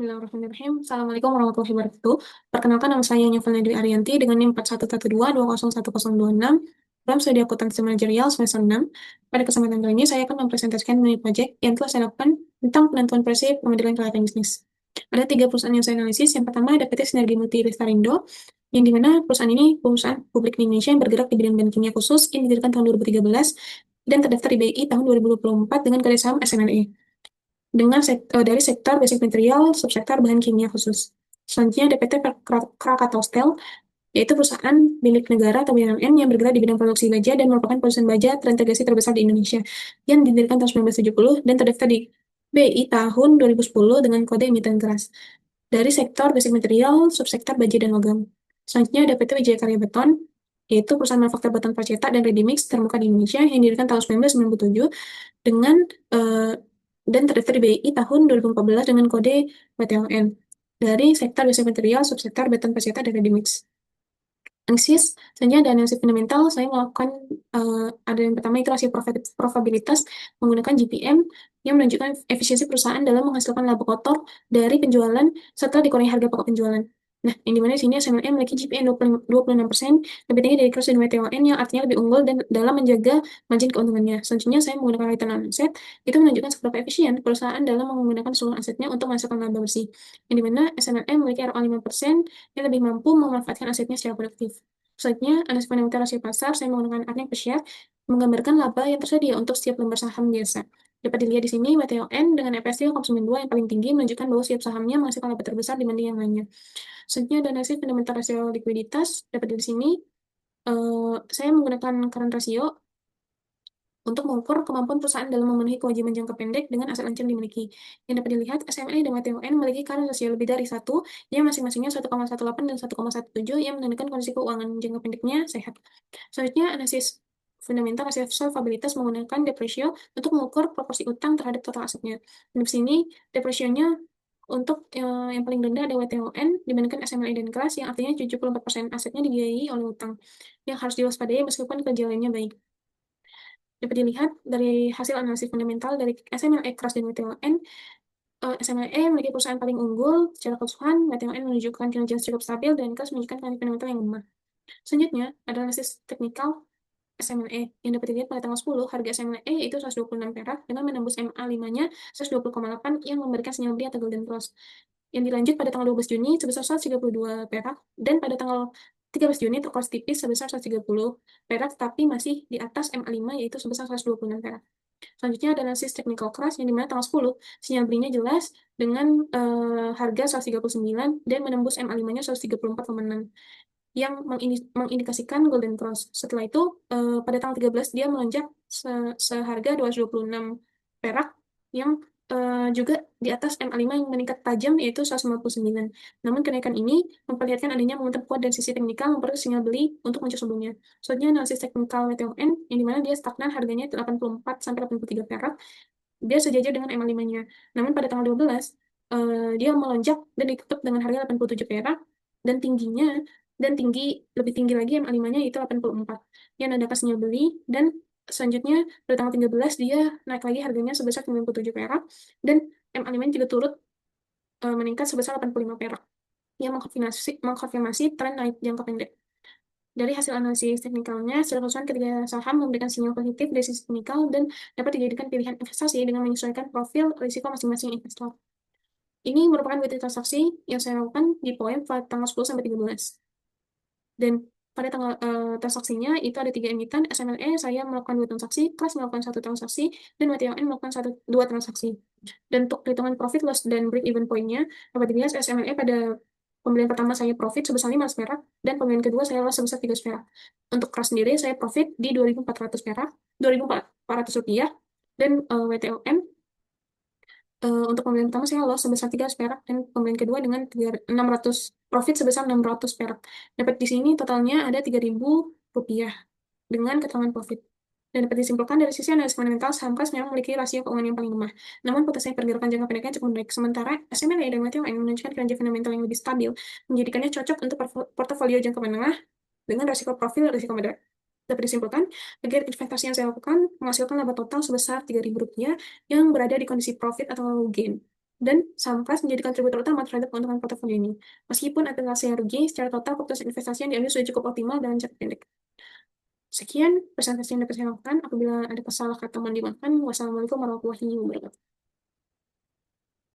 Bismillahirrahmanirrahim. Assalamualaikum warahmatullahi wabarakatuh. Perkenalkan, nama saya Nyovelina Dwi Arianti dengan NIM 4112201026 dalam studi akuntansi manajerial semester 6. Pada kesempatan kali ini, saya akan mempresentasikan mini project yang telah saya lakukan tentang penentuan versi pemodelan kelihatan bisnis. Ada 3 perusahaan yang saya analisis. Yang pertama ada PT Sinergi Multi Lestarindo, yang dimana perusahaan ini perusahaan publik di Indonesia yang bergerak di bidang bahan kimia khusus, yang didirikan tahun 2013 dan terdaftar di BI tahun 2024 dengan kode saham SNLE dari sektor basic material, subsektor bahan kimia khusus. Selanjutnya ada PT Krakatau Steel, yaitu perusahaan milik negara atau BUMN yang bergerak di bidang produksi baja dan merupakan produsen baja terintegrasi terbesar di Indonesia, yang didirikan tahun 1970 dan terdaftar di BI tahun 2010 dengan kode emiten keras. Dari sektor basic material, subsektor baja dan logam. Selanjutnya ada PT Wijaya Karya Beton, yaitu perusahaan manufaktur beton percetak dan ready mix terbuka di Indonesia yang didirikan tahun 1997 dengan eh, dan terdaftar di BI tahun 2014 dengan kode PTLN dari sektor basic material, subsektor beton percetak dan ready mix. Analisis, selanjutnya ada analisis fundamental. Saya melakukan ada yang pertama itu rasio probabilitas menggunakan GPM yang menunjukkan efisiensi perusahaan dalam menghasilkan laba kotor dari penjualan setelah dikurangi harga pokok penjualan. Nah, yang dimana di sini SMLM memiliki GPM 26%, lebih tinggi dari Cross dan WTON yang artinya lebih unggul dan dalam menjaga margin keuntungannya. Selanjutnya, saya menggunakan return on asset, itu menunjukkan seberapa efisien perusahaan dalam menggunakan seluruh asetnya untuk menghasilkan laba bersih. Yang dimana SMLM memiliki ROA 5% yang lebih mampu memanfaatkan asetnya secara produktif. Selanjutnya, analisis fundamental rasio pasar, saya menggunakan earning per share, menggambarkan laba yang tersedia untuk setiap lembar saham biasa. Dapat dilihat di sini, WTON dengan EPS 3,92 yang paling tinggi menunjukkan bahwa setiap sahamnya menghasilkan laba terbesar dibanding yang lainnya. Selanjutnya, ada analisis fundamental rasio likuiditas, dapat di sini, saya menggunakan current ratio untuk mengukur kemampuan perusahaan dalam memenuhi kewajiban jangka pendek dengan aset lancang dimiliki. Yang dapat dilihat, SME dan WTON memiliki current ratio lebih dari 1, yang masing-masingnya 1,18 dan 1,17, yang menandakan kondisi keuangan jangka pendeknya sehat. Selanjutnya, analisis fundamental rasio solvabilitas menggunakan debt ratio untuk mengukur proporsi utang terhadap total asetnya. Dan di sini, debt ratio-nya untuk yang paling rendah ada WTON dibandingkan SME dan kelas, yang artinya 74% asetnya dibiayai oleh utang, yang harus diwaspadai meskipun kerjanya baik. Dapat dilihat dari hasil analisis fundamental dari SMLE, Kras, dan WTON, SMLE memiliki perusahaan paling unggul secara keseluruhan, WTON menunjukkan kinerja cukup stabil, dan Kras menunjukkan kinerja fundamental yang lemah. Selanjutnya, ada analisis teknikal SMLE yang dapat dilihat pada tanggal 10, harga SMLE yaitu 126 perak dengan menembus MA5-nya 120,8 yang memberikan sinyal beli atau golden cross. Yang dilanjut pada tanggal 12 Juni sebesar 132 perak, dan pada tanggal 13 Juni terkors tipis sebesar 130 perak, tapi masih di atas MA5 yaitu sebesar 126 perak. Selanjutnya ada analisis technical cross yang dimana tanggal 10 sinyal belinya jelas dengan harga 139 dan menembus MA5-nya 134,6 yang mengindikasikan golden cross. Setelah itu pada tanggal 13 dia melonjak seharga 226 perak yang juga di atas MA5 yang meningkat tajam yaitu 159. Namun kenaikan ini memperlihatkan adanya momentum kuat dan sisi teknikal memperkuat sinyal beli untuk muncul sebelumnya. Selanjutnya analisis teknikal WTON yang dimana dia stagnan harganya 84 sampai 83 perak. Dia sejajar dengan MA5-nya. Namun pada tanggal 12 dia melonjak dan ditutup dengan harga 87 perak dan lebih tinggi lagi MA5-nya yaitu 84 yang menandakan sinyal beli. Dan selanjutnya pada tanggal 13 dia naik lagi harganya sebesar 97 perak dan MA5 juga turut meningkat sebesar 85 perak yang mengkonfirmasi tren naik jangka pendek. Dari hasil analisis teknikalnya, secara keseluruhan ketiga saham memberikan sinyal positif dari sisi teknikal dan dapat dijadikan pilihan investasi dengan menyesuaikan profil risiko masing-masing investor. Ini merupakan bukti transaksi yang saya lakukan di poin pada tanggal 10 sampai 13. Dan pada tanggal transaksinya itu ada 3 emiten, SMLE saya melakukan 2 transaksi, Klas melakukan 1 transaksi, dan WTON melakukan 2 transaksi. Dan untuk perhitungan profit loss dan break even point-nya, dapat dilihat SMLE pada pembelian pertama saya profit sebesar 15 perak, dan pembelian kedua saya loss sebesar 13 perak. Untuk Klas sendiri saya profit di 2.400 perak, 2.400 rupiah, dan WTON untuk pembelian pertama saya loss sebesar 13 perak dan pembelian kedua dengan 600 profit sebesar 600 perak. Dapat di sini totalnya ada 3.000 rupiah dengan keterangan profit. Dan dapat disimpulkan dari sisi analisis fundamental, saham kelas memang memiliki rasio keuangan yang paling lemah. Namun potensi pergerakan jangka pendeknya cukup baik. Sementara SMLE dan WTON menunjukkan kinerja fundamental yang lebih stabil, menjadikannya cocok untuk portofolio jangka menengah dengan risiko profil risiko moderat. Dapat disimpulkan, kegiatan investasi yang saya lakukan menghasilkan laba total sebesar Rp3.000 yang berada di kondisi profit atau gain. dan saham KAS menjadi kontributor utama terhadap keuntungan portofolio ini. Meskipun akumulasi yang rugi, secara total keputusan investasi yang diambil sudah cukup optimal dalam jangka pendek. Sekian presentasi yang dapat saya lakukan. Apabila ada salah kata mohon dimaafkan. Wassalamualaikum warahmatullahi wabarakatuh.